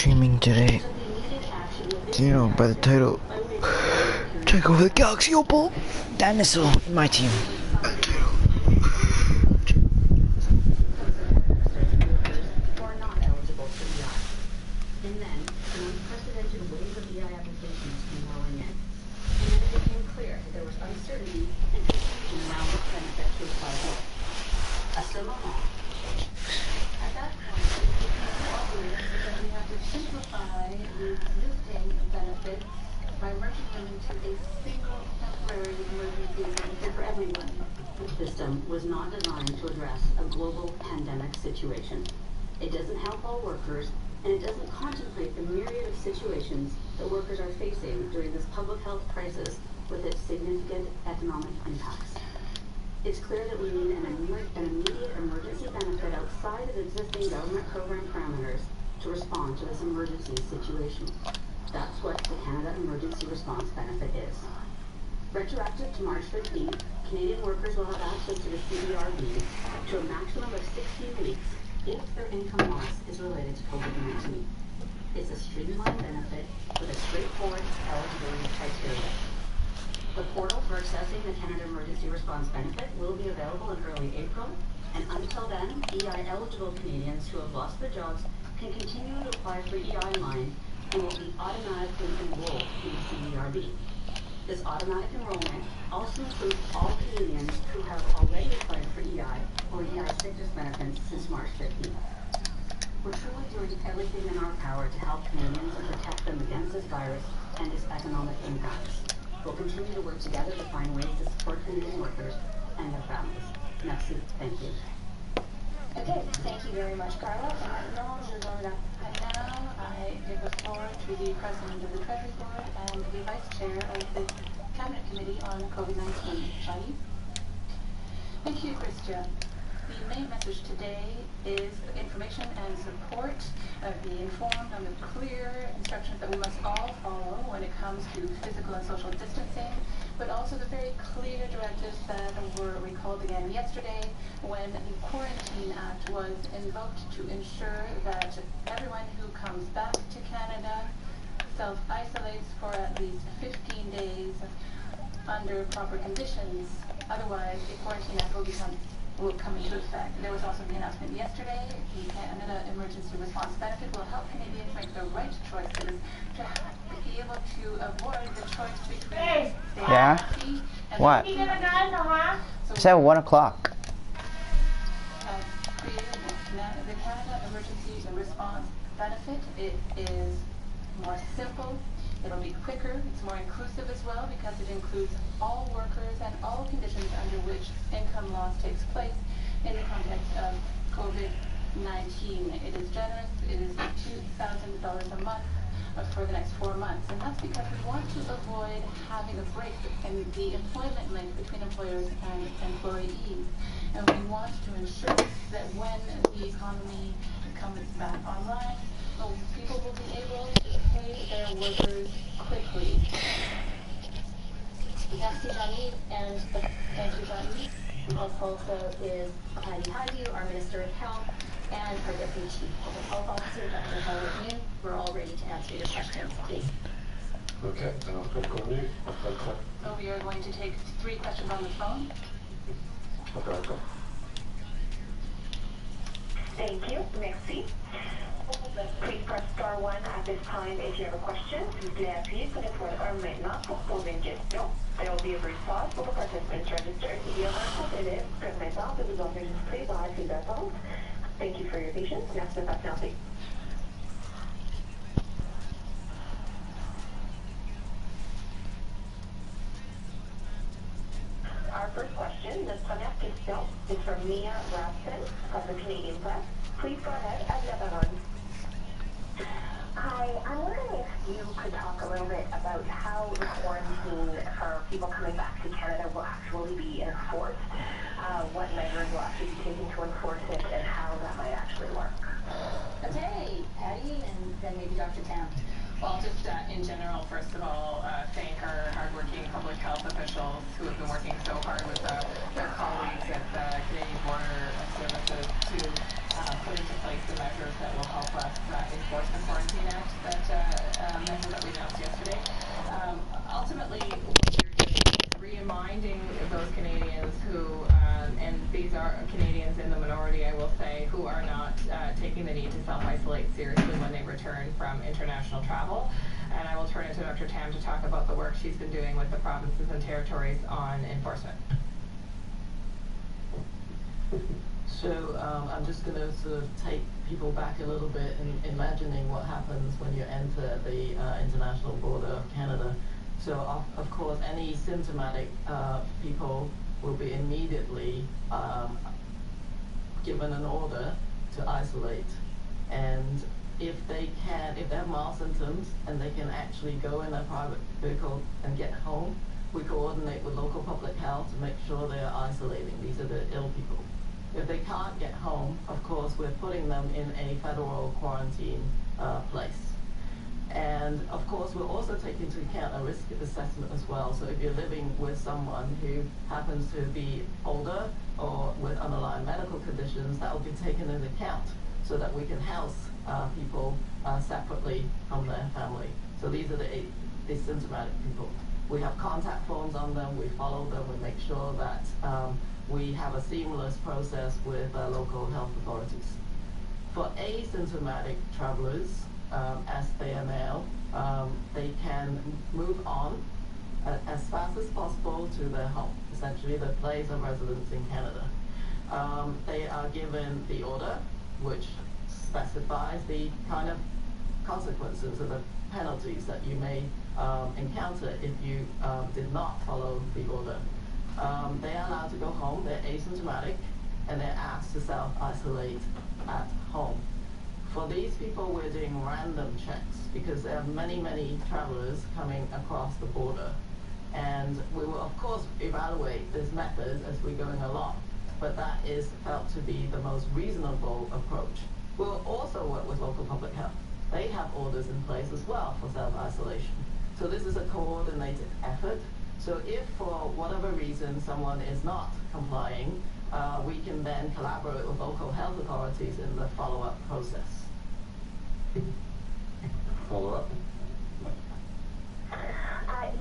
streaming today. You know, by the title, Take Over the Galaxy, Opal. Dan Issel in my team. By the title. And then, an unprecedented wave of EI applications came rolling in. And then it became clear that there was uncertainty and confusion around what benefit to apply for. A similar law. At that point, it became obvious that we have to simplify the existing benefits by merging them into a single temporary emergency benefit for everyone. The system was not designed to address a global pandemic situation. It doesn't help all workers, and it doesn't contemplate the myriad of situations that workers are facing during this public health crisis with its significant economic impacts. It's clear that we need an immediate emergency benefit outside of existing government program parameters to respond to this emergency situation. That's what the Canada Emergency Response Benefit is. Retroactive to March 15th, Canadian workers will have access to the CERB to a maximum of 16 weeks if their income loss is related to COVID-19. It's a streamlined benefit with a straightforward eligibility criteria. The portal for accessing the Canada Emergency Response Benefit will be available in early April, and until then, EI-eligible Canadians who have lost their jobs can continue to apply for EI line and will be automatically enrolled in the CERB. This automatic enrollment also includes all Canadians who have already applied for EI or EI sickness benefits since March 15th. We're truly doing everything in our power to help Canadians and protect them against this virus and its economic impacts. We'll continue to work together to find ways to support Canadian workers and their families. Merci. Thank you. Okay, thank you very much, Carla. And now I give the floor to the President of the Treasury Board and the Vice Chair of the Cabinet Committee on COVID-19. Shani? Thank you, Christian. The main message today is information and support of the informed on the clear instructions that we must all follow when it comes to physical and social distancing, but also the very clear directives that were recalled again yesterday when the Quarantine Act was invoked to ensure that everyone who comes back to Canada self-isolates for at least 15 days under proper conditions. Otherwise, the Quarantine Act will come into effect. There was also the announcement yesterday, the Canada Emergency Response Benefit will help Canadians make the right choices to be able to avoid the choice between Yeah? What? It's at 1 o'clock. The Canada Emergency Response Benefit, it is more simple, it'll be quicker, it's more inclusive as well because it includes all workers and all conditions under which income loss takes place in the context of COVID-19. It is generous, it is $2,000 a month for the next 4 months, and that's because we want to avoid having a break in the employment link between employers and employees. And we want to ensure that when the economy comes back online, people will be able to pay their workers quickly. Merci, Jani, and thank you, Jani. Also is Heidi Haju, our Minister of Health, and our Deputy Chief Public Health Officer, Dr. Howard New. We're all ready to answer your questions, please. Okay, So we are going to take 3 questions on the phone. Thank you. Merci. Please press star 1 at this time if you have a question. S'il vous plaît, appuyez sur l'étoile 1 maintenant pour poser une question. There will be a brief pause for the participants registered. Il y aura un délai permettant de vous enregistrer dans la file d'attente. Thank you for your patience. Merci de patienter. Our first question, the première question, is from Mia Raskin of the Canadian Press. Please go ahead, Adela. Hi, I'm wondering if you could talk a little bit about how the quarantine for people coming back to Canada will actually be enforced, what measures will actually be taken to enforce it, and how that might actually work. Okay, Patty, and then maybe Dr. Tam. Well, just in general, first of all, thank our hardworking public health officials who have been working so hard with their colleagues at the Canadian Border Services to put into place the measures that will help us enforce the Quarantine Act. way who are not taking the need to self-isolate seriously when they return from international travel. And I will turn it to Dr. Tam to talk about the work she's been doing with the provinces and territories on enforcement. So I'm just going to sort of take people back a little bit in imagining what happens when you enter the international border of Canada. So of course any symptomatic people will be immediately given an order to isolate. And if they have mild symptoms and they can actually go in a private vehicle and get home, we coordinate with local public health to make sure they are isolating. These are the ill people. If they can't get home, of course, we're putting them in a federal quarantine place. And of course, we'll also take into account a risk assessment as well. So if you're living with someone who happens to be older or with underlying medical conditions, that will be taken into account so that we can house people separately from their family. So these are the asymptomatic people. We have contact forms on them, we follow them, we make sure that we have a seamless process with local health authorities. For asymptomatic travelers, as they are now, they can move on as fast as possible to their home, essentially the place of residence in Canada. They are given the order, which specifies the kind of consequences or the penalties that you may encounter if you did not follow the order. They are allowed to go home, they're asymptomatic, and they're asked to self-isolate at home. For these people, we're doing random checks because there are many, many travelers coming across the border. And we will, of course, evaluate this method as we're going along, but that is felt to be the most reasonable approach. We'll also work with local public health. They have orders in place as well for self-isolation. So this is a coordinated effort. So if for whatever reason someone is not complying, we can then collaborate with local health authorities in the follow-up process. Follow-up?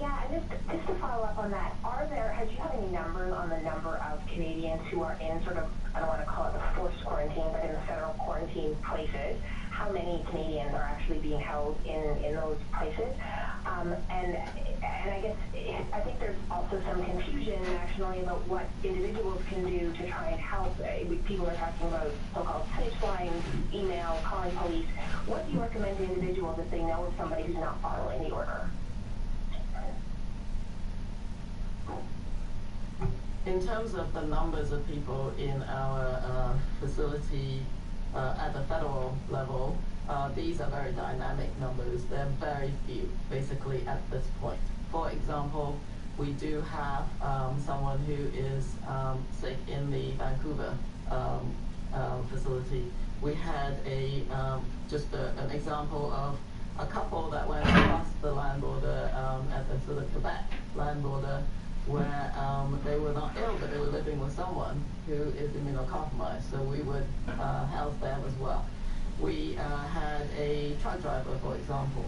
Yeah, and just to follow up on that, do you have any numbers on the number of Canadians who are in sort of, I don't want to call it the forced quarantine, but in the federal quarantine places? How many Canadians are actually being held in those places? And I guess, I think there's also some confusion nationally about what individuals can do to try and help. People are talking about so-called snitch lines, email, calling police. What do you recommend to individuals if they know of somebody who's not following the order? In terms of the numbers of people in our facility at the federal level, these are very dynamic numbers. They're very few, basically, at this point. For example, we do have someone who is sick in the Vancouver facility. We had just an example of a couple that went across the land border at the sort of Quebec land border, where they were not ill, but they were living with someone who is immunocompromised. So we would house them as well. We had a truck driver, for example,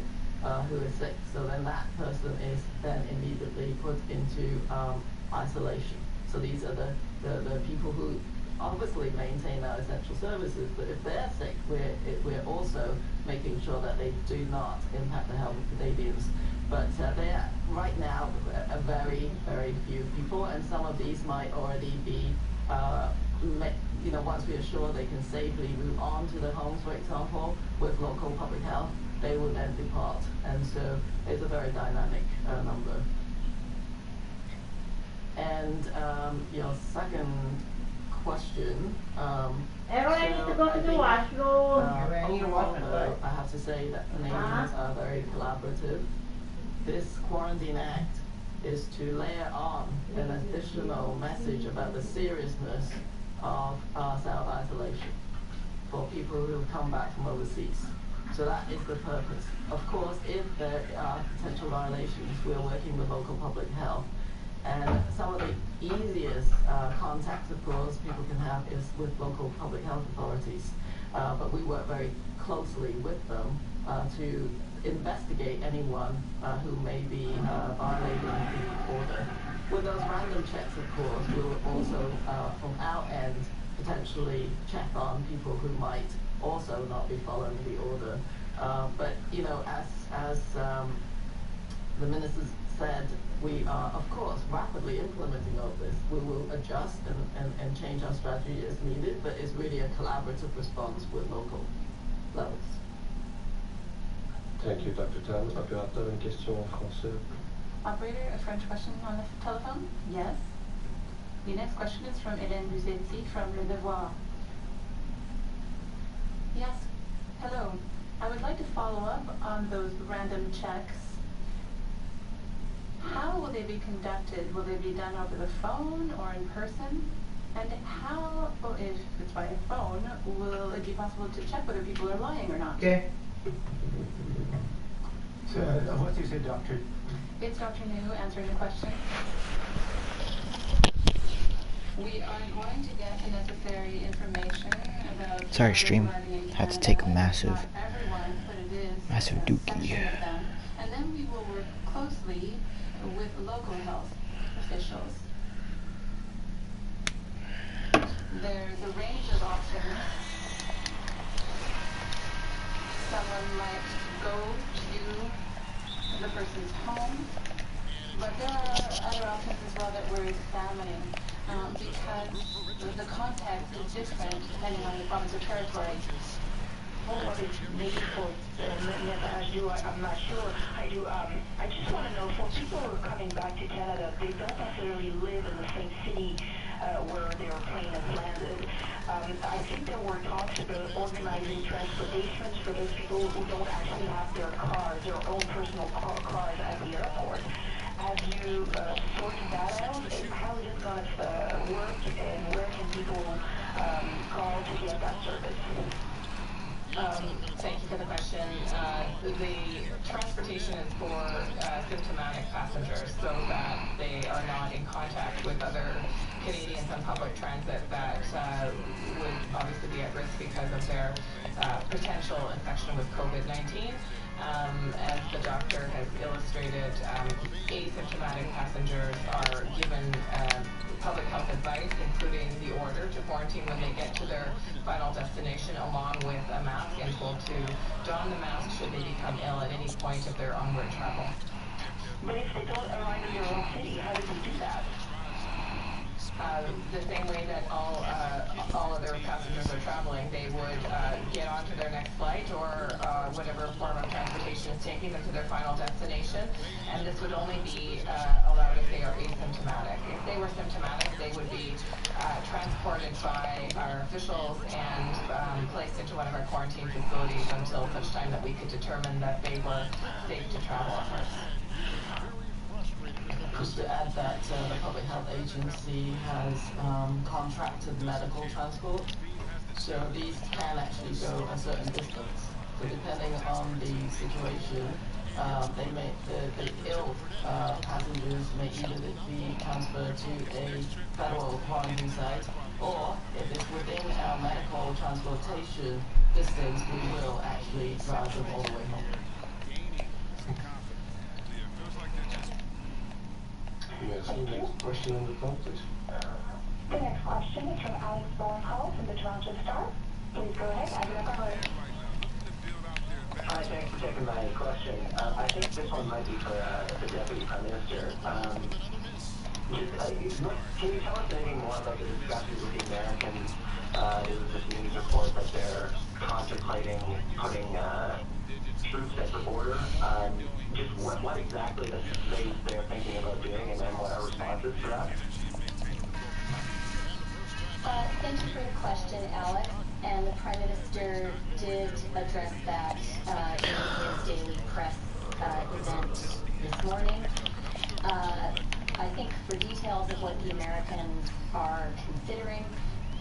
who is sick. So then that person is then immediately put into isolation. So these are the people who obviously maintain our essential services, but if they're sick, we're also making sure that they do not impact the health of Canadians. But they are right now a very, very few people, and some of these might already be, once we are sure they can safely move on to their homes, for example, with local public health, they will then depart. And so it's a very dynamic number. And your second question. Everyone needs to go to the washroom. Overall, I have to say that Canadians are very collaborative. This Quarantine Act is to layer on an additional message about the seriousness of self-isolation for people who have come back from overseas. So that is the purpose. Of course, if there are potential violations, we're working with local public health. And some of the easiest contacts, of course, people can have is with local public health authorities. But we work very closely with them to investigate anyone who may be violating the order. With those random checks, of course, we will also, from our end, potentially check on people who might also not be following the order. But you know, as the ministers said, we are of course rapidly implementing all this. We will adjust and change our strategy as needed, but it's really a collaborative response with local levels. Thank you, Dr. Tam. Opérateur, une question en français. Operator, a French question on the telephone? Yes. The next question is from Hélène Buzetti from Le Devoir. Yes. Hello. I would like to follow up on those random checks. How will they be conducted? Will they be done over the phone or in person? And how, or if it's by a phone, will it be possible to check whether people are lying or not? Okay. So, what is it, Doctor? It's Dr. New answering the question. We are going to get the necessary information about... Sorry, stream. Had to take a massive dookie. And then we will work closely with local health officials. There's a range of options. Someone might go to the person's home, but there are other options as well that we're examining because the context is different depending on the province or territory. What is needed for I'm not sure. I just want to know, for people who are coming back to Canada, they don't necessarily live in the same city where their plane has landed. I think there were talks about organizing transportations for those people who don't actually have their cars, their own personal cars at the airport. Have you sorted that out? And how is it going to work, and where can people call to get that service? Thank you for the question. The transportation is for symptomatic passengers so that they are not in contact with other Canadians on public transit that would obviously be at risk because of their potential infection with COVID-19. As the doctor has illustrated, asymptomatic passengers are given public health advice, including the order to quarantine when they get to their final destination, along with a mask, and told to don the mask should they become ill at any point of their onward travel. But if they don't arrive in their own city, how do they do that? The same way that all other passengers are traveling, they would get onto their next flight or whatever form of transportation is taking them to their final destination, and this would only be allowed if they are asymptomatic. If they were symptomatic, they would be transported by our officials and placed into one of our quarantine facilities until such time that we could determine that they were safe to travel with us. Just to add that the Public Health Agency has contracted medical transport, so these can actually go a certain distance. So depending on the situation, the ill passengers may either be transferred to a federal quarantine site, or if it's within our medical transportation distance, we will actually drive them all the way home. Merci. Next question on the phone, please. The next question is from Alex Bowenhall from the Toronto Star. Please go ahead, as your caller. Hi, thanks for taking my question. I think this one might be for the Deputy Prime Minister. Can you tell us anything more about the discussions with the Americans? There was this news report that they're contemplating putting troops at the border. Just what exactly they're thinking about doing, and then what our response is to that? Thank you for your question, Alex. And the Prime Minister did address that in his daily press event this morning. I think for details of what the Americans are considering,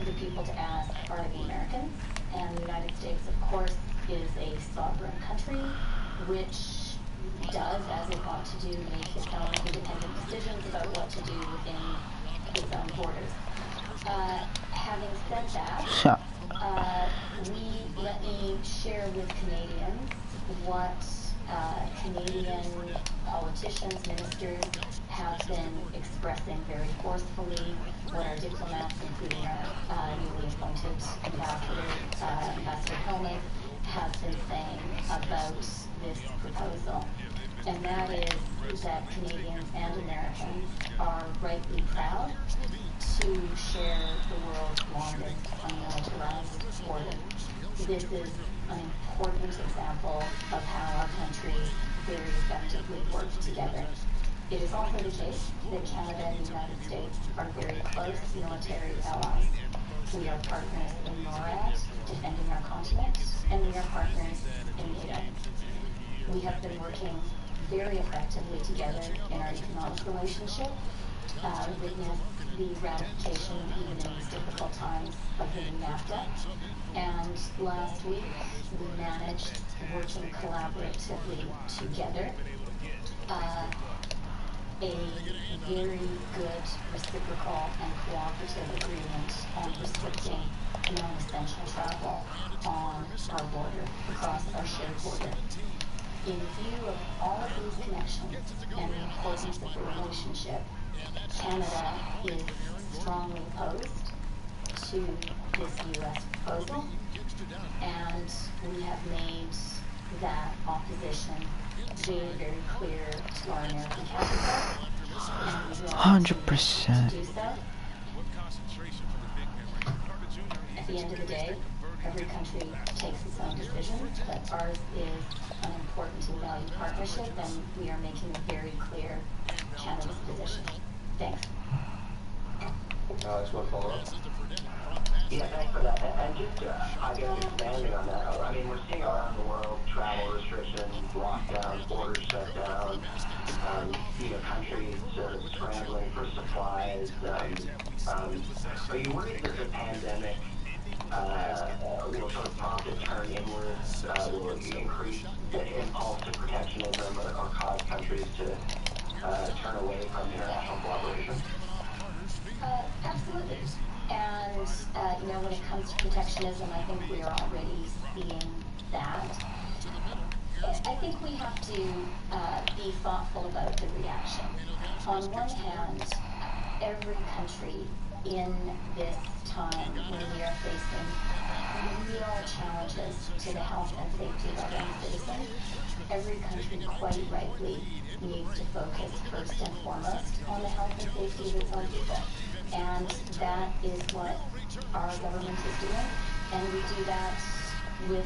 the people to ask are the Americans. And the United States, of course, is a sovereign country, which does, as it ought to do, make its own independent decisions about what to do within its own borders. Having said that, let me share with Canadians what Canadian politicians, ministers, have been expressing very forcefully what our diplomats, including our newly appointed Ambassador Hillman, have been saying about this proposal. And that is that Canadians and Americans are rightly proud to share the world's longest unmilitarized border. This is an important example of how our countries very effectively work together. It is also the case that Canada and the United States are very close military allies. We are partners in NORAD, defending our continent, and we are partners in NATO. We have been working very effectively together in our economic relationship, witness the ratification, even in these difficult times, of the new NAFTA. And last week, we managed, working collaboratively together, a very good reciprocal and cooperative agreement on restricting non-essential travel on our border, across our shared border. In view of all of these connections and the importance of the relationship, Canada is strongly opposed to this U.S. proposal, and we have made that opposition very, very clear to our American counterparts, and we will 100% do so. At the end of the day, every country takes its own decision, but ours is an important and valued partnership, and we are making it very clear Canada's position. Thanks. Alex, want to follow up? Yeah, thanks for that. And just, I guess, expanding on that, I mean, we're seeing around the world travel restrictions, lockdowns, borders shut down, countries scrambling for supplies. Are you worried that the pandemic will sort of prompt a turn inwards, will increase the impulse to protectionism or cause countries to turn away from international cooperation? Absolutely. And, when it comes to protectionism, I think we are already seeing that. I think we have to be thoughtful about the reaction. On one hand, every country in this time when we are facing real challenges to the health and safety of our own citizens, every country quite rightly needs to focus first and foremost on the health and safety of its own people. And that is what our government is doing, and we do that with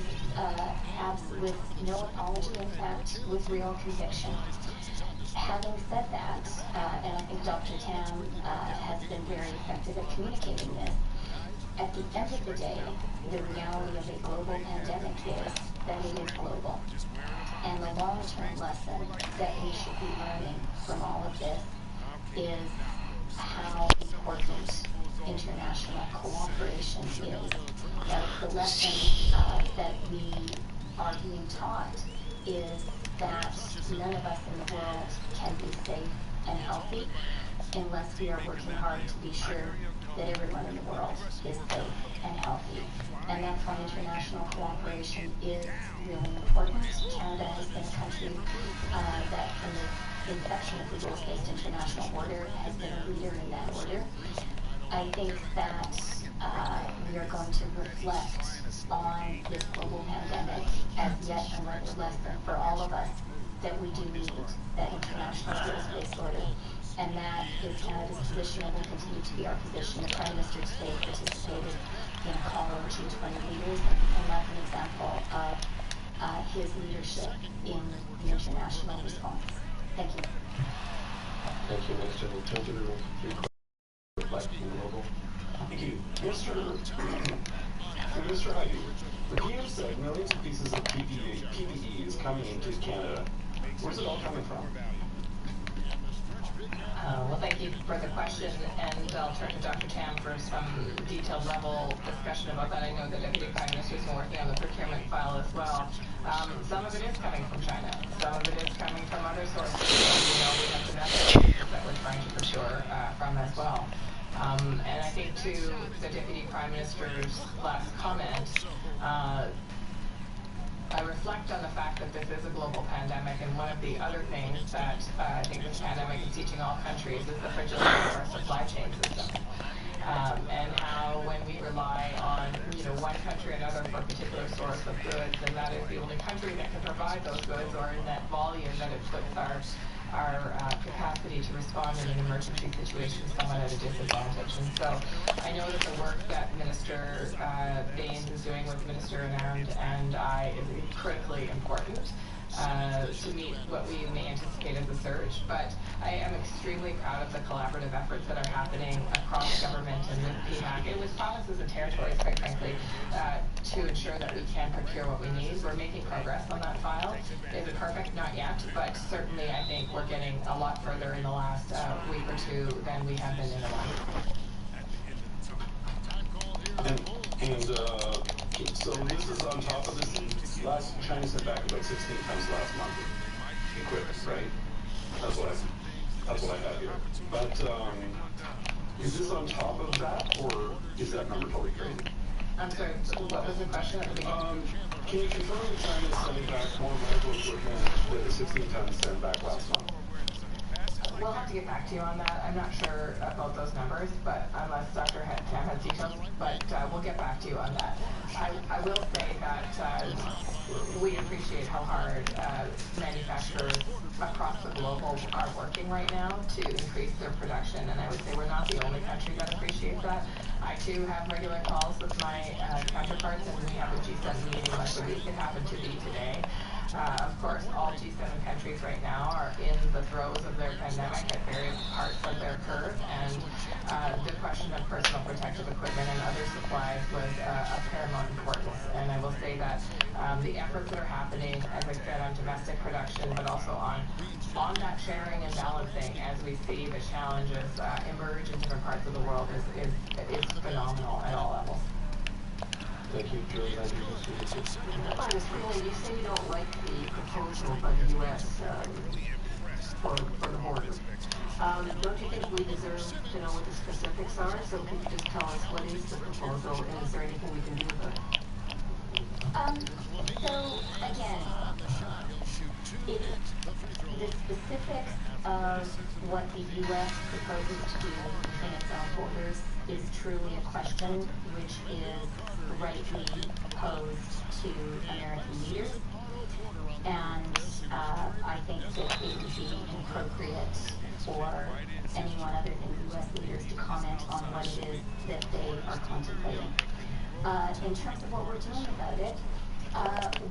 no apology, in fact, with real conviction. Having said that, and I think Dr. Tam has been very effective at communicating this, at the end of the day, the reality of a global pandemic is that it is global. And the long-term lesson that we should be learning from all of this is how important international cooperation is. Now, the lesson that we are being taught is that none of us in the world can be safe and healthy unless we are working hard to be sure that everyone in the world is safe and healthy. And that's why international cooperation is really important. Canada has been a country that from the inception of the rules-based international order has been a leader in that order. I think that we are going to reflect on this global pandemic as yet another lesson for all of us that we do need that international rules-based order. And that is Canada's position and will continue to be our position. The Prime Minister today participated in a call of G20 leaders, and that's an example of his leadership in the international response. Thank you. Thank you, Minister. We'll turn to the room for 3 questions. Reflecting global. Thank you. Mr. Ivey, the PM said millions of pieces of PPE is coming into Canada. Where's it all coming from? Well, thank you for the question, and I'll turn to Dr. Tam for some detailed level discussion about that. I know the Deputy Prime Minister is working on the procurement file as well. Some of it is coming from China. Some of it is coming from other sources. We have domestic sources that we're trying to procure from as well. And I think to the Deputy Prime Minister's last comment, I reflect on the fact that this is a global pandemic, and one of the other things that I think this pandemic is teaching all countries is the fragility of our supply chain system. And how when we rely on one country or another for a particular source of goods, and that is the only country that can provide those goods, or in that volume, that it puts our capacity to respond in an emergency situation somewhat at a disadvantage. And so I know that the work that Minister Baines is doing with Minister Anand and I is critically important to meet what we may anticipate as a surge. But I am extremely proud of the collaborative efforts that are happening across government and with PHAC and with provinces and territories, quite frankly, to ensure that we can procure what we need. We're making progress on that file. Is it perfect? Not yet, but certainly I think we're getting a lot further in the last week or two than we have been in a while. So this is on top of this. China sent back about 16 tons last month of equipment, right? That's what I have here. But is this on top of that, or is that number totally crazy? I'm sorry, what was the question at the beginning? Can you confirm that China is sending back more medical equipment than the 16 tons sent back last month? We'll have to get back to you on that. I'm not sure about those numbers, but unless Dr. Tam has details, but we'll get back to you on that. I will say that we appreciate how hard manufacturers across the globe are working right now to increase their production, and I would say we're not the only country that appreciates that. I too have regular calls with my counterparts, and we have a G7 meeting once a week. It happened to be today. Of course, all G7 countries right now are in the throes of their pandemic at various parts of their curve, and the question of personal protective equipment and other supplies was of paramount importance. And I will say that the efforts that are happening, as I said, on domestic production, but also on that sharing and balancing as we see the challenges emerge in different parts of the world is phenomenal at all levels. Thank you, Julie. You say you don't like the proposal by the U.S. For the border. Don't you think we deserve to know what the specifics are? So can you just tell us what is the proposal, and is there anything we can do about it? So again, the specifics of what the U.S. proposes to do in its own borders is truly a question which is rightly posed to American leaders, and I think that it would be inappropriate for anyone other than U.S. leaders to comment on what it is that they are contemplating. In terms of what we're doing about it,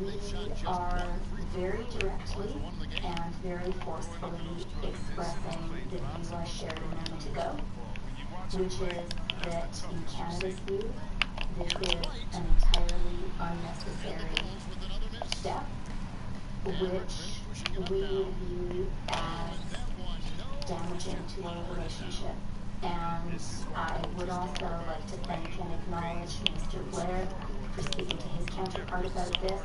we are very directly and very forcefully expressing the view I shared a moment ago, which is that in Canada's view, this is an entirely unnecessary step, which we view as damaging to our relationship. And I would also like to thank and acknowledge Mr. Blair for speaking to his counterpart about this,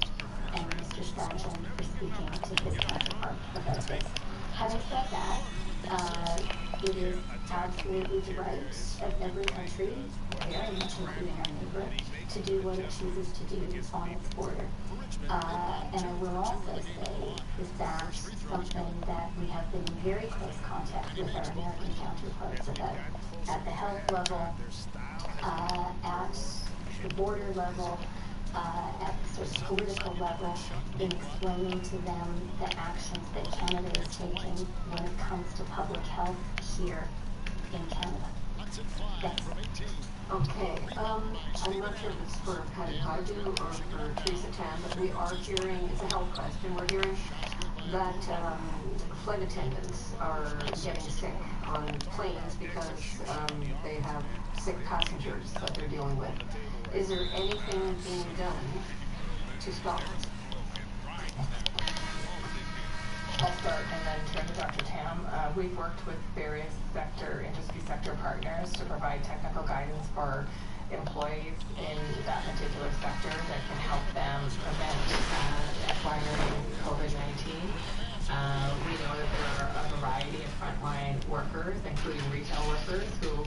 and Mr. Sargent for speaking to his counterpart about this. Having said that, it is absolutely the right of every country, very much including our neighbor, to do what it chooses to do on its border. And I will also say is that something that we have been in very close contact with our American counterparts about at the health level, at the border level, at the sort of political level, in explaining to them the actions that Canada is taking when it comes to public health here in Canada. Thanks. Okay, I'm not sure if it's for Patty Paju or for Teresa Tam, but we are hearing, it's a health question, we're hearing that flight attendants are getting sick on planes because they have sick passengers that they're dealing with. Is there anything being done to stop this? I'll start and then turn to Dr. Tam. We've worked with various industry sector partners to provide technical guidance for employees in that particular sector that can help them prevent acquiring COVID-19. We know that there are a variety of frontline workers, including retail workers, who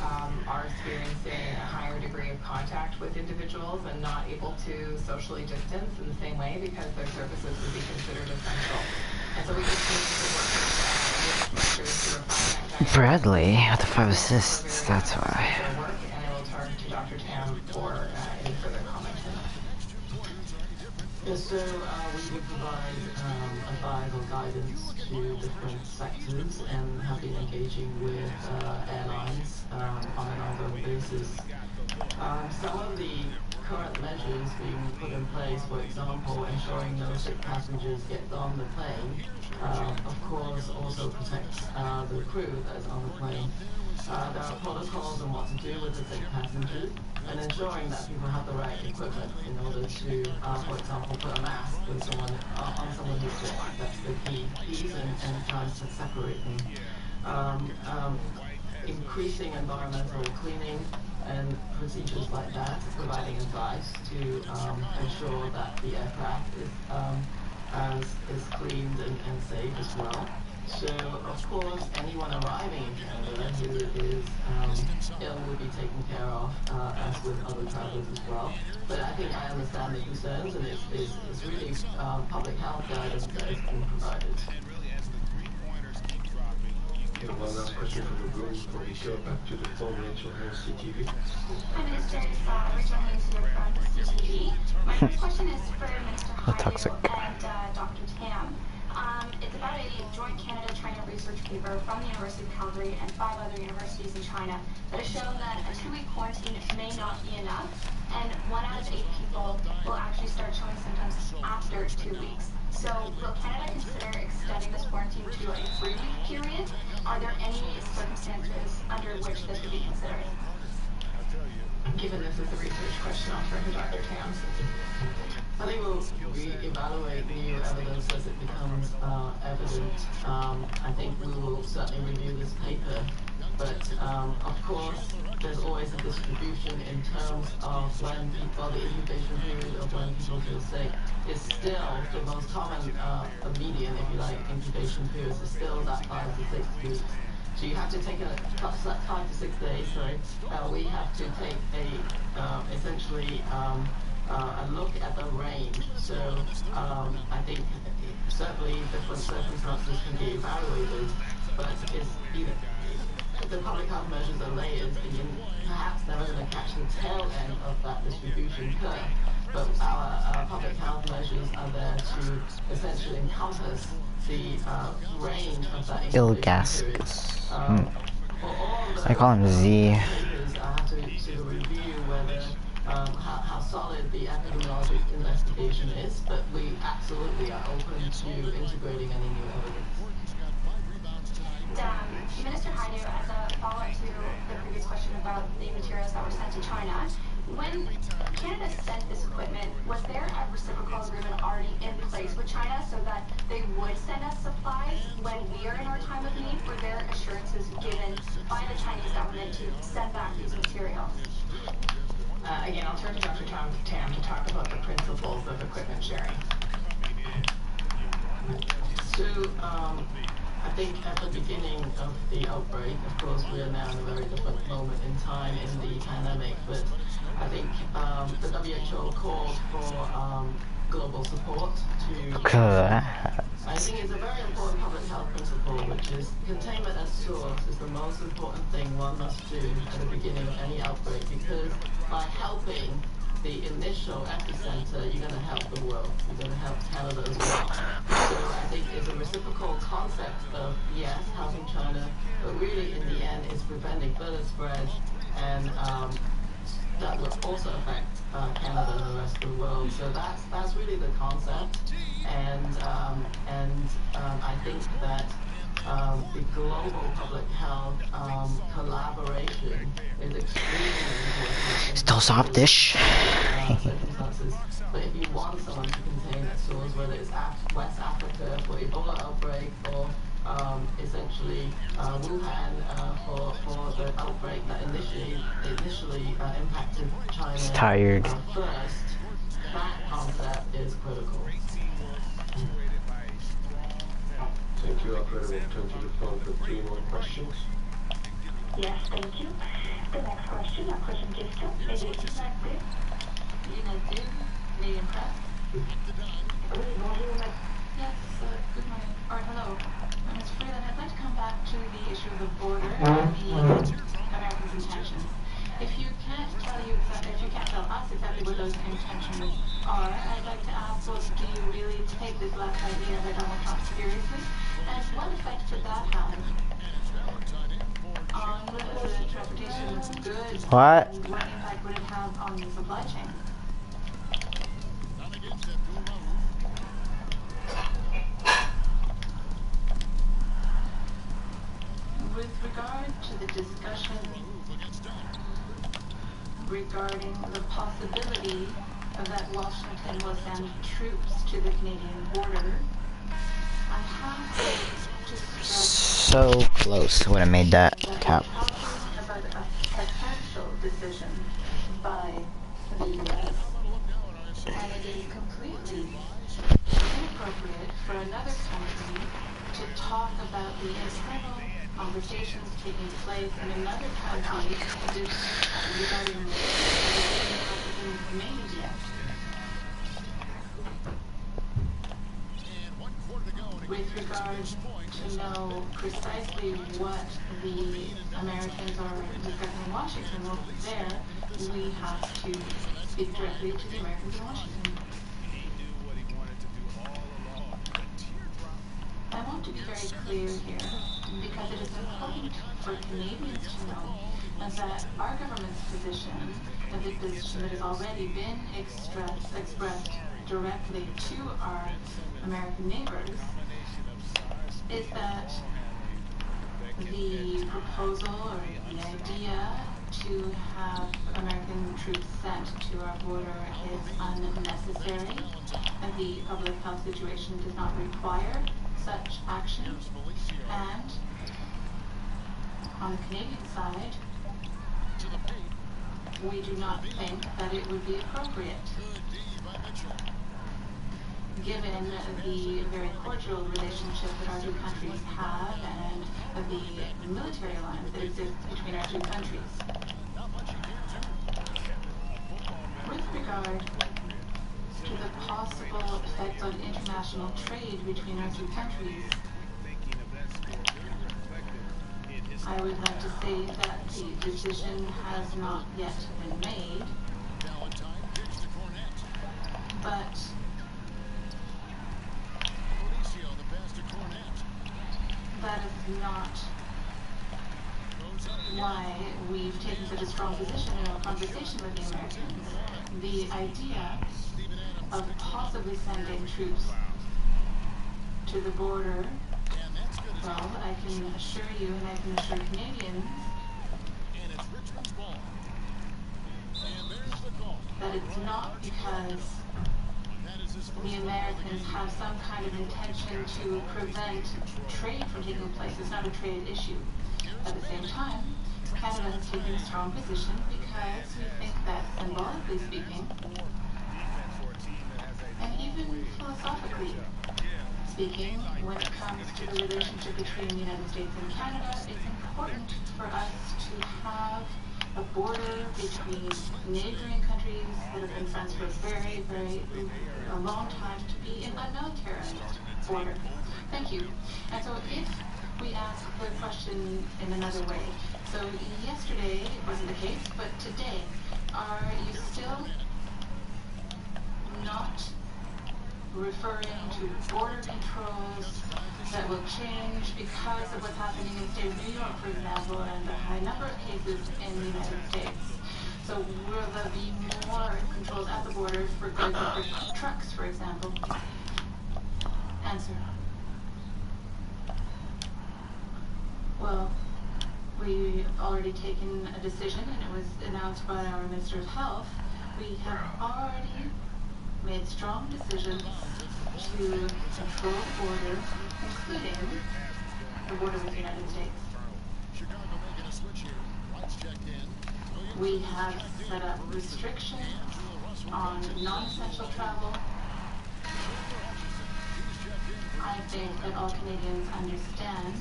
are experiencing a higher degree of contact with individuals and not able to socially distance in the same way because their services would be considered essential. And so we continue to work with directors to refine that guidance. Bradley with the 5 assists, that's why. Their work, and I will turn to Dr. Tam for any further comments. Yes, so we do provide advice or guidance to different sectors and have been engaging with airlines on an ongoing basis. Some of the current measures being put in place, for example, ensuring no sick passengers get on the plane, of course also protects the crew that is on the plane. There are protocols on what to do with the sick passengers and ensuring that people have the right equipment in order to, for example, put a mask when someone on someone who's sick. That's the key piece, and trying to separate them. Increasing environmental cleaning and procedures like that, providing advice to ensure that the aircraft is cleaned and safe as well. So, of course, anyone arriving in Canada who is ill will be taken care of, as with other travelers as well. But I think I understand the concerns, and it's really public health guidance that is being provided. Okay, one last question from the room before we go back to the phone. Rachel here, CTV. Hi, Minister. It's Rachel Hayes here from CTV. My first question is for Minister Haidu and Dr. Tam. It's about a joint Canada-China research paper from the University of Calgary and 5 other universities in China that has shown that a 2-week quarantine may not be enough, and 1 out of 8 people will actually start showing symptoms after 2 weeks. So will Canada consider extending this quarantine to a 3-week period? Are there any circumstances under which this would be considered? Given this is a research question, I'll turn to Dr. Tam. I think we'll reevaluate new evidence as it becomes evident. I think we will certainly review this paper, but of course there's always a distribution in terms of when people, the incubation period of when people feel sick is still the most common, median, if you like, incubation period is still that 5 to 6 weeks. So you have to take 5 to 6 days, sorry. We have to take essentially a look at the range. So I think certainly different circumstances can be evaluated, but it's either the public health measures are layered, and perhaps they're going to catch the tail end of that distribution curve. But our public health measures are there to essentially encompass the range of that incubation period. I call him Z. I have to sort of review whether how solid the epidemiologic investigation is, but we absolutely are open to integrating any new evidence. Minister Haidu, as a follow-up to the previous question about the materials that were sent to China, when Canada sent this equipment, was there a reciprocal agreement already in place with China so that they would send us supplies when we are in our time of need? Were there assurances given by the Chinese government to send back these materials? Again, I'll turn to Dr. Tam to talk about the principles of equipment sharing. So, I think at the beginning of the outbreak, of course, we are now in a very different moment in time in the pandemic, but I think the WHO called for global support to... I think it's a very important public health principle, which is containment at source is the most important thing one must do at the beginning of any outbreak, because by helping the initial epicenter, you're going to help the world. You're going to help Canada as well. So I think it's a reciprocal concept of, yes, helping China, but really in the end it's preventing further spread, and that will also affect Canada and the rest of the world. So that's really the concept, and I think that the global public health collaboration is extremely important. Still soft-ish. Circumstances. But if you want someone to contain that source, whether it's West Africa for Ebola outbreak, or essentially Wuhan for the outbreak that initially impacted China first, that concept is critical. Thank you, operator. We'll turn to the phone for 3 more questions. Yes, thank you. The next question, question. United, Canadian Press. Oui, bonjour, madame. Yes, good morning. Or hello. Ms. Freeland, I'd like to come back to the issue of the border and the Americans' intentions. If you can't tell us exactly what those intentions are, I'd like to ask, well, do you really take this last idea by Donald Trump seriously? And what effect could that have on the transportation of goods? What? And what impact would it have on the supply chain? With regard to the discussion regarding the possibility that Washington will send troops to the Canadian border, I have to stress So close when I made that cap. we're talking about a potential decision by the U.S. and it is completely inappropriate for another country to talk about the internal conversations taking place in another country regarding the decision hasn't been made yet. With regard to know precisely what the Americans are discussing in Washington, well, there we have to speak directly to the Americans in Washington. I want to be very clear here, because it is important for Canadians to know that our government's position, the position that has already been expressed directly to our American neighbors, is that the proposal or the idea to have American troops sent to our border is unnecessary, and the public health situation does not require such action, and on the Canadian side, we do not think that it would be appropriate, given the very cordial relationship that our two countries have and the military alliance that exists between our two countries. With regard to the possible effects on international trade between our two countries, I would like to say that the decision has not yet been made, but that is not why we've taken such a strong position in our conversation with the Americans. The idea of possibly sending troops to the border, well, I can assure you and I can assure Canadians that it's not because the Americans have some kind of intention to prevent trade from taking place. It's not a trade issue. At the same time, Canada has taken a strong position because we think that, symbolically speaking, and even philosophically speaking, when it comes to the relationship between the United States and Canada, it's important for us to have a border between neighboring countries that have been friends for a very, very long time to be an unmilitarized border. Thank you. And so if we ask the question in another way, so yesterday it wasn't the case, but today, are you still not referring to border controls that will change because of what's happening in the state of New York, for example, and the high number of cases in the United States? So will there be more controls at the border for goods and for trucks, for example? Answer. Well, we've already taken a decision, and it was announced by our Minister of Health. We have already made strong decisions to control the border, including the border with the United States. We have set up restrictions on non-essential travel. I think that all Canadians understand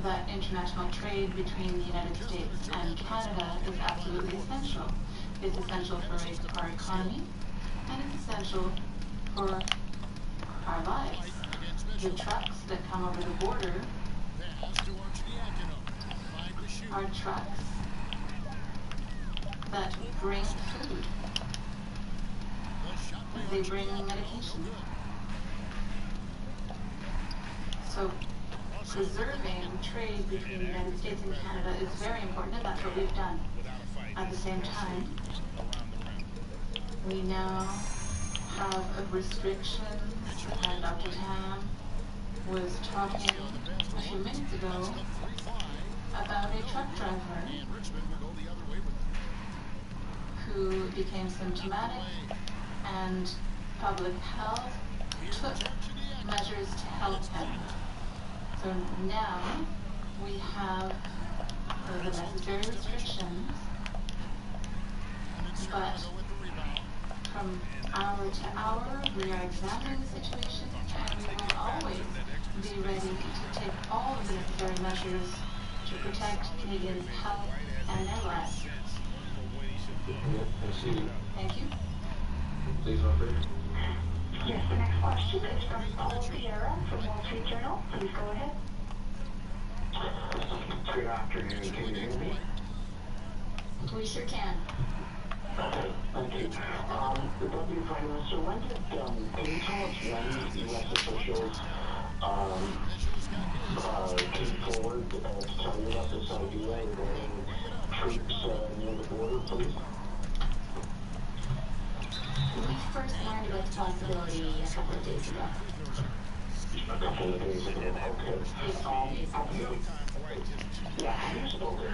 that international trade between the United States and Canada is absolutely essential. It's essential for our economy, and it's essential for our lives. The trucks that come over the border are trucks that bring food. They bring medication. So preserving trade between the United States and Canada is very important, and that's what we've done. At the same time, we now have restrictions, and Dr. Tam was talking a few minutes ago about a truck driver who became symptomatic, and public health took measures to help him. So now we have the necessary restrictions, but from hour to hour we are examining the situation, and we will always be ready to take all of the necessary measures to protect Canadians' health and their lives. Thank you. Please, operator. Yes, the next question is from Paul Vieira from Wall Street Journal. Please go ahead. Good afternoon. Can you hear me? We sure can. Okay, thank you. The Deputy Prime Minister, can you tell us when U.S. officials came forward to tell you about this idea regarding troops near the border, please? We first learned about the possibility a couple of days ago. A couple of days ago, okay. Yeah, have you spoken to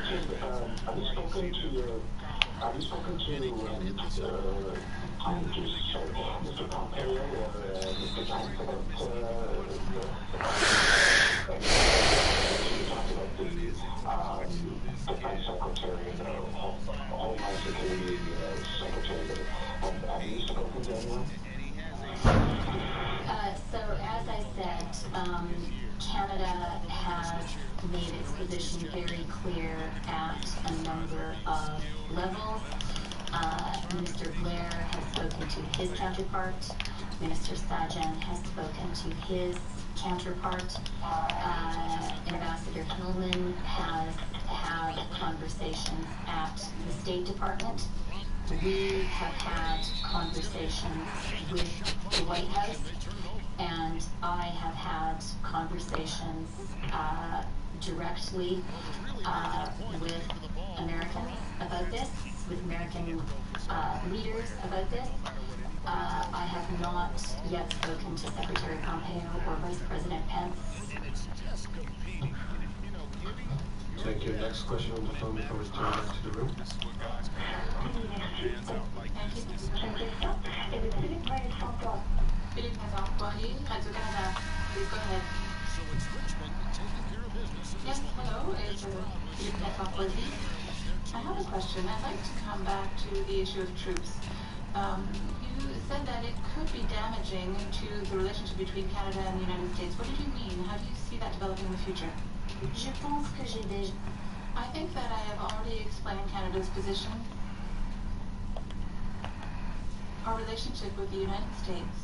Mr. Pompeo or Mr. Pence about the Defense Secretary and the Homeland Security Secretary? Have you spoken to anyone? So as I said, Canada has made its position very clear at a number of levels. Minister Blair has spoken to his counterpart. Minister Sajjan has spoken to his counterpart. Ambassador Hillman has had conversations at the State Department. We have had conversations with the White House, and I have had conversations directly with Americans about this, with American leaders about this. I have not yet spoken to Secretary Pompeo or Vice President Pence. Thank you. Next question on the phone before we turn back to the room. Philippe Mazar-Poirier, Radio-Canada. Please go ahead. Yes, hello, it's Philippe Mazar-Poirier. I have a question. I'd like to come back to the issue of troops. You said that it could be damaging to the relationship between Canada and the United States. What did you mean? How do you see that developing in the future? I think that I have already explained Canada's position. Our relationship with the United States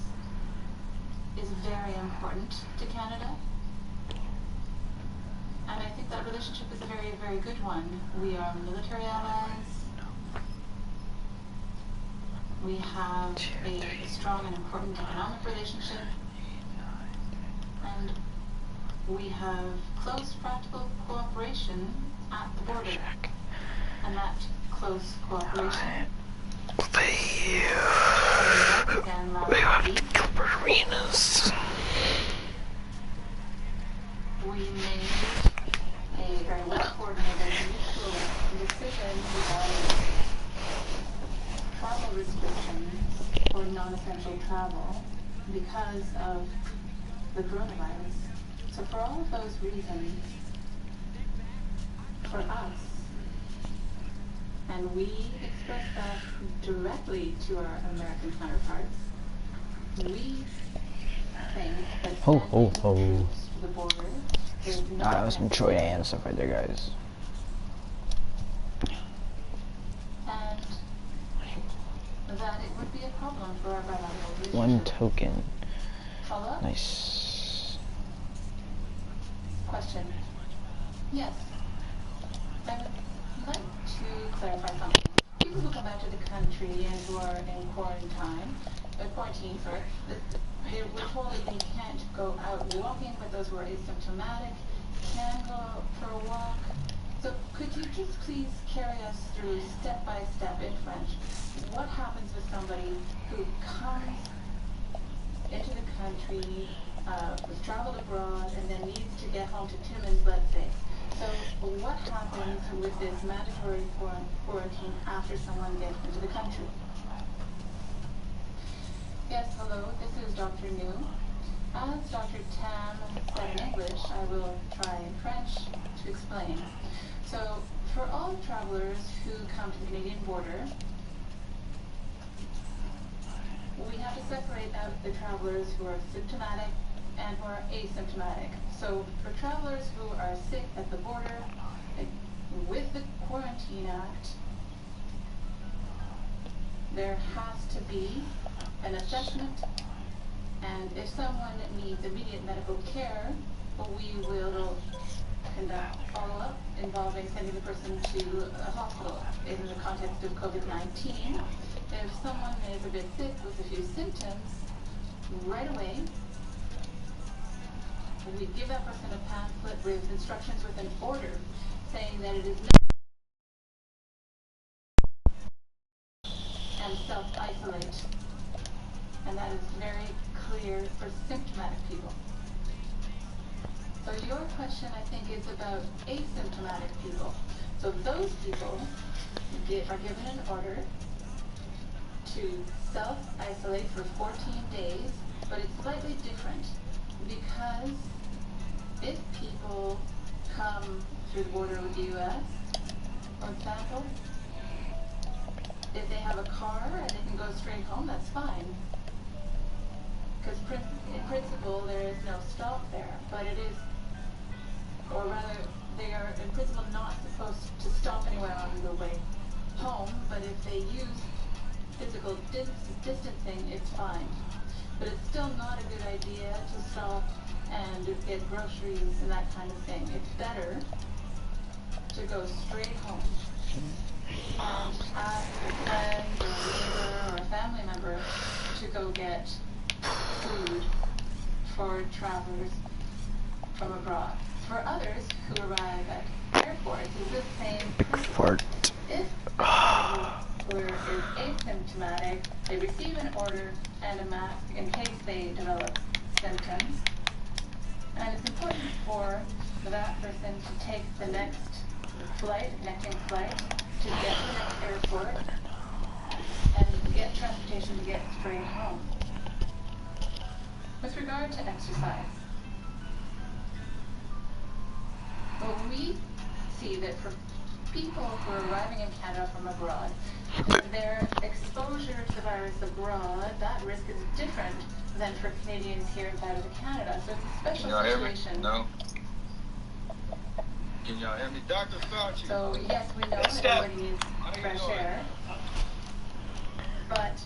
is very important to Canada. And I think that relationship is a very, very good one. We are military allies. We have a strong and important economic relationship. And we have close practical cooperation at the border. And that close cooperation we have arenas. We made a very well-coordinated mutual decision regarding travel restrictions for non-essential travel because of the coronavirus. So for all of those reasons, for us, and we express that directly to our American counterparts, we think that sending troops to the border is not That was some Troy and stuff right there, guys. and that it would be a problem for our bilateral relationship. One token. Follow up? Nice. Question. Yes. I would like to clarify something. People who come back to the country and who are in quarantine, they were told that they can't go out walking, but those who are asymptomatic can go out for a walk. So could you just please carry us through step by step in French? What happens with somebody who comes into the country, was traveled abroad, and then needs to get home to Timmins, let's say? So what happens with this mandatory quarantine after someone gets into the country? Yes, hello, this is Dr. New. As Dr. Tam said in English, I will try in French to explain. So, for all travelers who come to the Canadian border, we have to separate out the travelers who are symptomatic and who are asymptomatic. So, for travelers who are sick at the border, with the Quarantine Act, there has to be an assessment, and if someone needs immediate medical care, we will conduct follow-up involving sending the person to a hospital in the context of COVID-19. If someone is a bit sick with a few symptoms, right away, we give that person a pamphlet with instructions with an order saying that it is and self-isolate. And that is very clear for symptomatic people. So your question, I think, is about asymptomatic people. So those people are given an order to self-isolate for 14 days, but it's slightly different because if people come through the border with the U.S., for example, if they have a car and they can go straight home, that's fine. Because in principle, there is no stop there, but it is, or rather, they are in principle not supposed to stop anywhere on the way home, but if they use physical distancing, it's fine. But it's still not a good idea to stop and get groceries and that kind of thing. It's better to go straight home and ask a friend or a neighbor or a family member to go get food for travelers from abroad. For others who arrive at airports, it's the same principle. If a traveler is asymptomatic, they receive an order and a mask in case they develop symptoms. And it's important for that person to take the next flight, connecting flight, to get to the next airport and get transportation to get straight home. With regard to exercise, well, we see that for people who are arriving in Canada from abroad, their exposure to the virus abroad, that risk is different than for Canadians here inside of Canada. So it's a special situation. No. Can y'all hear me? Dr. Fauci. So yes, we know that everybody needs fresh air, but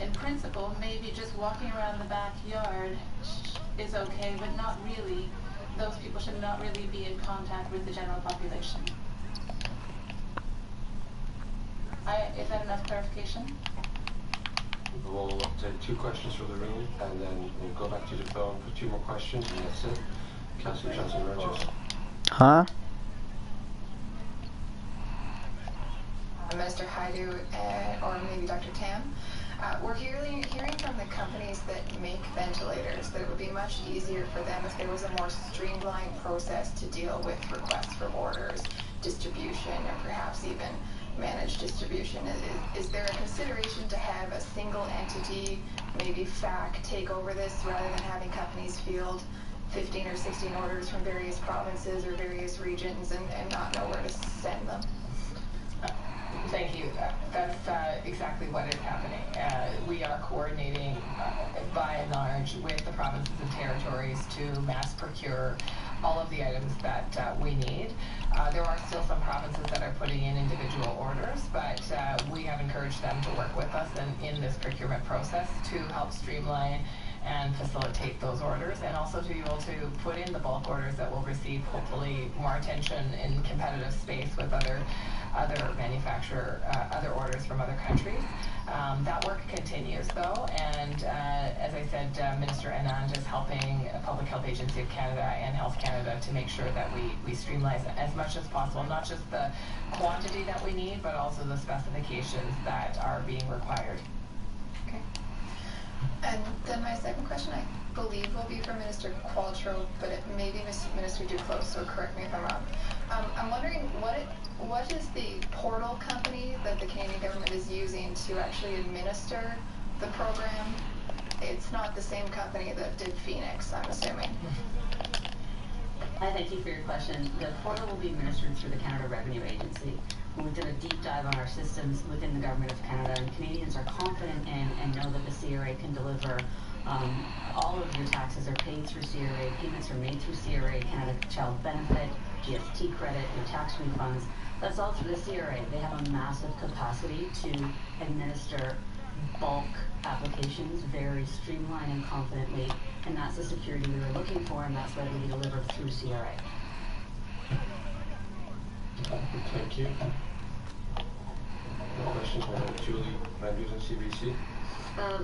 in principle, maybe just walking around the backyard is okay, but not really. Those people should not really be in contact with the general population. Is that enough clarification? We'll take 2 questions from the room, and then we'll go back to the phone for 2 more questions, and that's it. Councillor Johnson Rogers. Huh? Minister Haidu or maybe Dr. Tam. We're hearing from the companies that make ventilators that it would be much easier for them if there was a more streamlined process to deal with requests for orders, distribution, or perhaps even managed distribution. Is there a consideration to have a single entity, maybe FAC, take over this rather than having companies field 15 or 16 orders from various provinces or various regions and not know where to send them? Thank you. That's exactly what is happening. we are coordinating by and large with the provinces and territories to mass procure all of the items that we need. There are still some provinces that are putting in individual orders, but we have encouraged them to work with us in this procurement process to help streamline and facilitate those orders, and also to be able to put in the bulk orders that will receive hopefully more attention in competitive space with other other orders from other countries. That work continues though, and as I said, Minister Anand is helping Public Health Agency of Canada and Health Canada to make sure that we streamline as much as possible, not just the quantity that we need, but also the specifications that are being required. Okay. And then my second question, I believe, will be for Minister Qualtrough, but it may be Minister Duclos, so correct me if I'm wrong. I'm wondering what is the portal company that the Canadian government is using to actually administer the program? It's not the same company that did Phoenix, I'm assuming. I thank you for your question. The portal will be administered through the Canada Revenue Agency. We've done a deep dive on our systems within the Government of Canada, and Canadians are confident in and know that the CRA can deliver. All of your taxes are paid through CRA, payments are made through CRA, Canada Child Benefit, GST credit, your tax refunds. That's all through the CRA. They have a massive capacity to administer bulk applications very streamlined and confidently, and that's the security we were looking for, and that's why we delivered through CRA. Thank you. No questions from Julie Landers and CBC?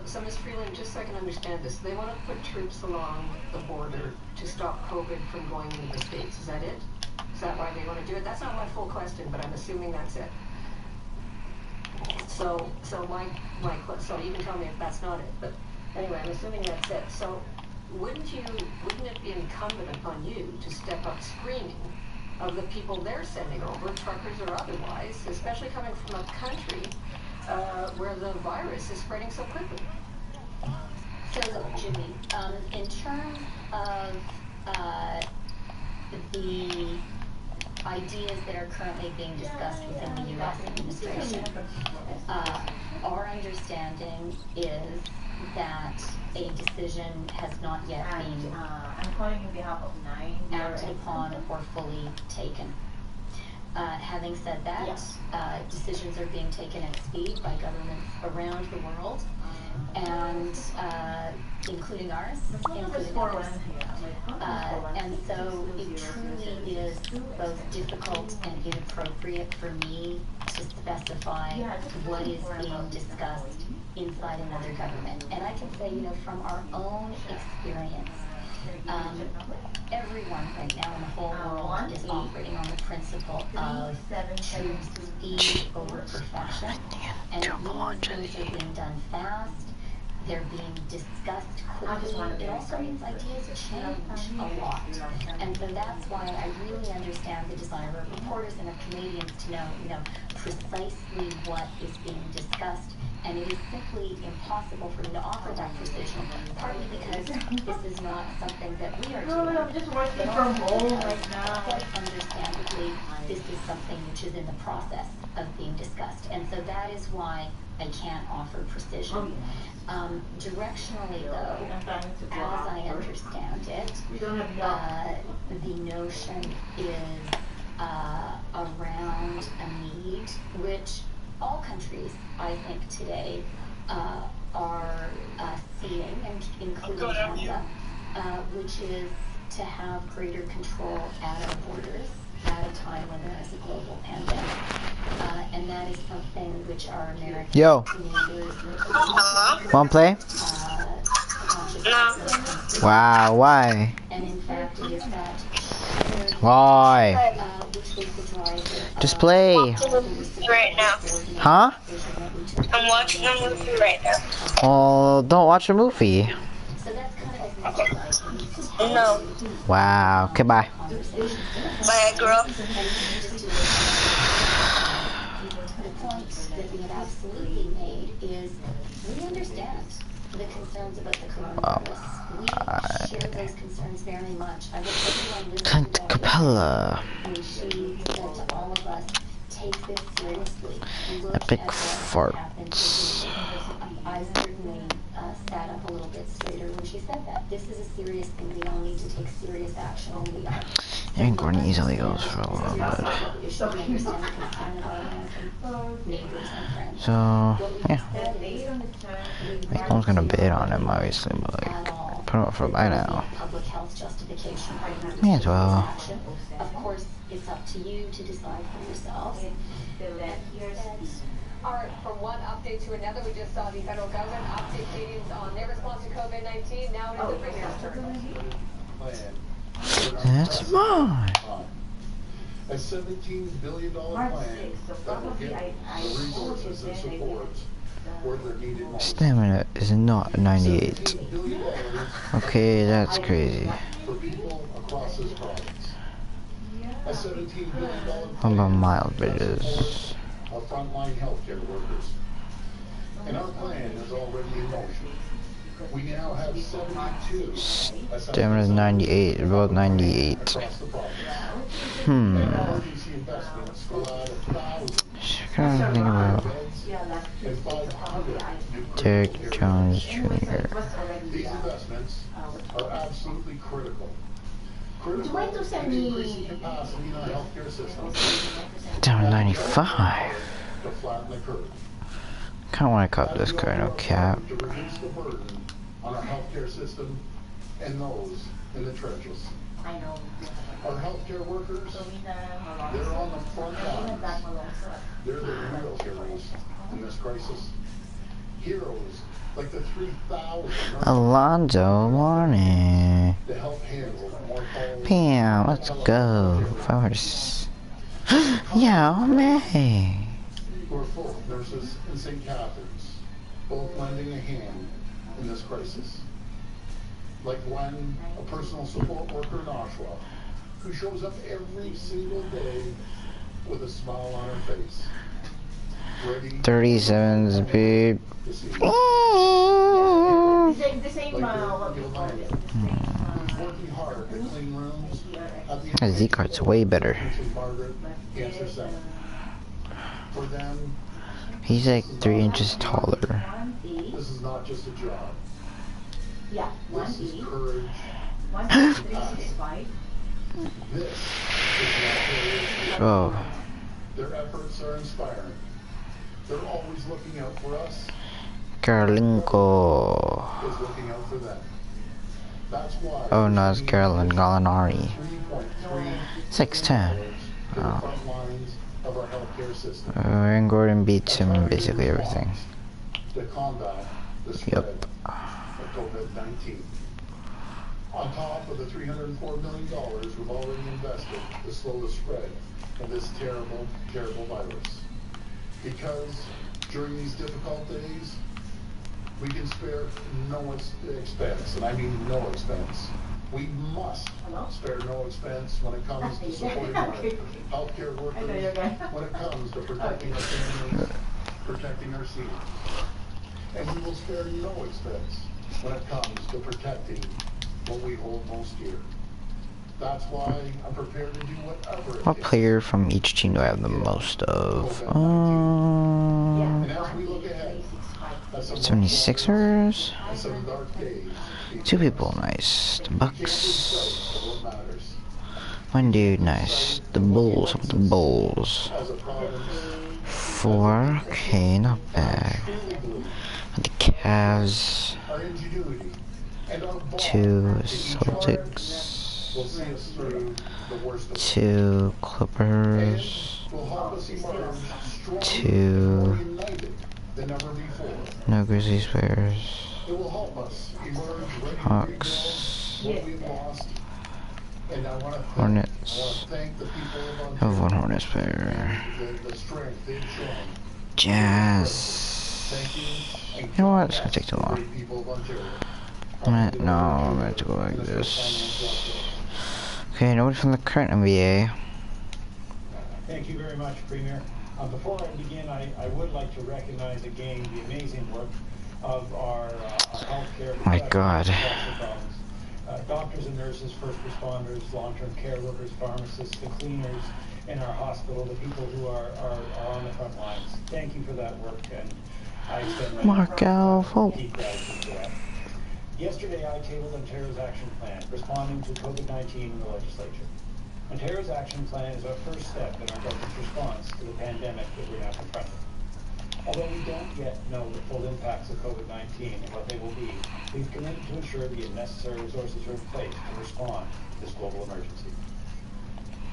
So Ms. Freeland, just so I can understand this, they want to put troops along the border to stop COVID from going into the States. Is that it? Is that why they want to do it? That's not my full question, but I'm assuming that's it. So you can tell me if that's not it, but anyway, I'm assuming that's it. So wouldn't it be incumbent upon you to step up screening of the people they're sending over, truckers or otherwise, especially coming from a country where the virus is spreading so quickly? So, Jimmy, in terms of the ideas that are currently being discussed within the U.S. administration, our understanding is that a decision has not yet been acted upon or fully taken. Having said that, decisions are being taken at speed by governments around the world, and including ours, and so it truly is both difficult and inappropriate for me to specify what is being discussed inside another government. And I can say, from our own experience, everyone right now in the whole world is operating on the principle of speed over perfection, and these things are being done fast. They're being discussed quickly. It also means ideas change a lot. And so that's why I really understand the desire of reporters and of Canadians to know, precisely what is being discussed. And it is simply impossible for me to offer that precision, partly because this is not something that we are doing. I'm just working from home right now. Quite understandably, this is something which is in the process of being discussed. And so that is why I can't offer precision. Directionally, though, as I understand it, the notion is around a need which all countries, I think, today are seeing, and including Canada, which is to have greater control at our borders at a time when there is a global pandemic. And that is something which our American neighbors wanna play? No. Wow, why? And in fact, it is that Why? Just play. Right now. Huh? I'm watching a movie right now. Oh, don't watch a movie. No. Wow. Okay, bye. Bye, girl. The point that we have absolutely made is we understand the concerns about the coronavirus. We share those concerns very much. I wish everyone listened to Capella. when she said to all of us, take this seriously. Look Epic at what farts. happened. I I certainly sat up a little bit straighter when she said that. This is a serious thing. We all need to take serious action, and we are. And Gordon easily goes for a little bit. So, yeah. No one's gonna bid on him, obviously, but like, put him up for a buy now. May as well. Of course, it's up to you to decide for yourselves. Alright, from one update to another, we just saw the federal government update Canadians on their response to COVID-19. Now it is the Premier's turn. That's mine. A $17 billion plan that will get the resources and support where they're needed most. Stamina is not 98. Okay, that's crazy. For people across this province. A $17 billion What about mild bridges? Of frontline healthcare workers. And our plan is already in motion. We now have 72 Stamina is 98, about 98. emergency investments will add 1,000 Kind of think about and 500 new Derek critical Jones care Jr. These investments are absolutely critical. Critical in increasing capacity in our healthcare system. Down to 95. To flatten the curve. Kinda wanna cut this card, no cap. To reduce the burden on our healthcare system and those in the trenches. Our healthcare workers, they're on the front lines. They're the real heroes in this crisis. Heroes like the 3,000 Alonzo Lonnie. to help handle more calls. Bam, let's go. First. Yeah, man. Who are full nurses in St. Catharines, both lending a hand in this crisis. Like Gwen, a personal support worker in Oshawa, who shows up every single day with a smile on her face. Ready 37's big. to see The same who's working hard to clean rooms at the Z-card's way better. St. Margaret Cancer Center. For them, He's like 3 inches taller. this is not just a job. Yeah, This is courage. This is not Oh, their efforts are inspiring. They're always looking out for us, Karolinko. is looking out for them. That's why. Oh no, it's Carolyn Gallinari. 3.3 6'10". to the Oh. front lines of our healthcare system And Gordon beats him in basically everything. to combat the spread of COVID-19. On top of the $304 million we've already invested to slow the spread of this terrible, terrible virus. Because during these difficult days, we can spare no expense, and I mean no expense. We must spare no expense when it comes to supporting our healthcare workers, when it comes to protecting our families, protecting our seniors. And we will spare no expense when it comes to protecting what we hold most dear. That's why I'm prepared to do whatever it What takes. player from each team do I have the most of? And as we look ahead, at some 76ers? and some dark days, 2 people, nice. The we can't lose Bucks. sight of what matters. 1 dude, nice. The Bulls, the Bulls. As a province, 4, okay, not bad. The Cavs, our ingenuity and our bond 2 to each other Celtics, will see us through the worst of it. 2 Clippers, Will help us emerge stronger 2 and more united than ever before. no Grizzlies players, It will help us emerge ready to Hawks, rebuild what we've lost. And I want to Hornets. thank the people of I have 1 Ontario Hornets player, for the strength they've shown. Jazz. Thank you. You know what? It's gonna take too long. Great people of Ontario. I'm gonna have to go like this. Okay, nobody from the current NBA. Thank you very much, Premier. Before I begin, I would like to recognize again the amazing work of our healthcare My God. across the province. Doctors and nurses, first responders, long-term care workers, pharmacists, the cleaners in our hospital, the people who are on the front lines. Thank you for that work, and I extend my Mark Alfo. deep gratitude for that. Yesterday, I tabled Ontario's action plan responding to COVID-19 in the legislature. Ontario's action plan is our first step in our government's response to the pandemic that we're now confronting. Although we don't yet know the full impacts of COVID-19 and what they will be, we've committed to ensure the necessary resources are in place to respond to this global emergency.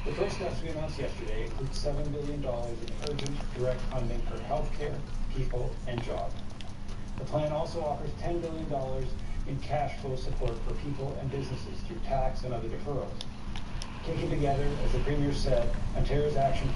The first steps we announced yesterday include $7 billion in urgent direct funding for healthcare, people, and jobs. The plan also offers $10 billion in cash flow support for people and businesses through tax and other deferrals. Taken together, as the Premier said, Ontario's action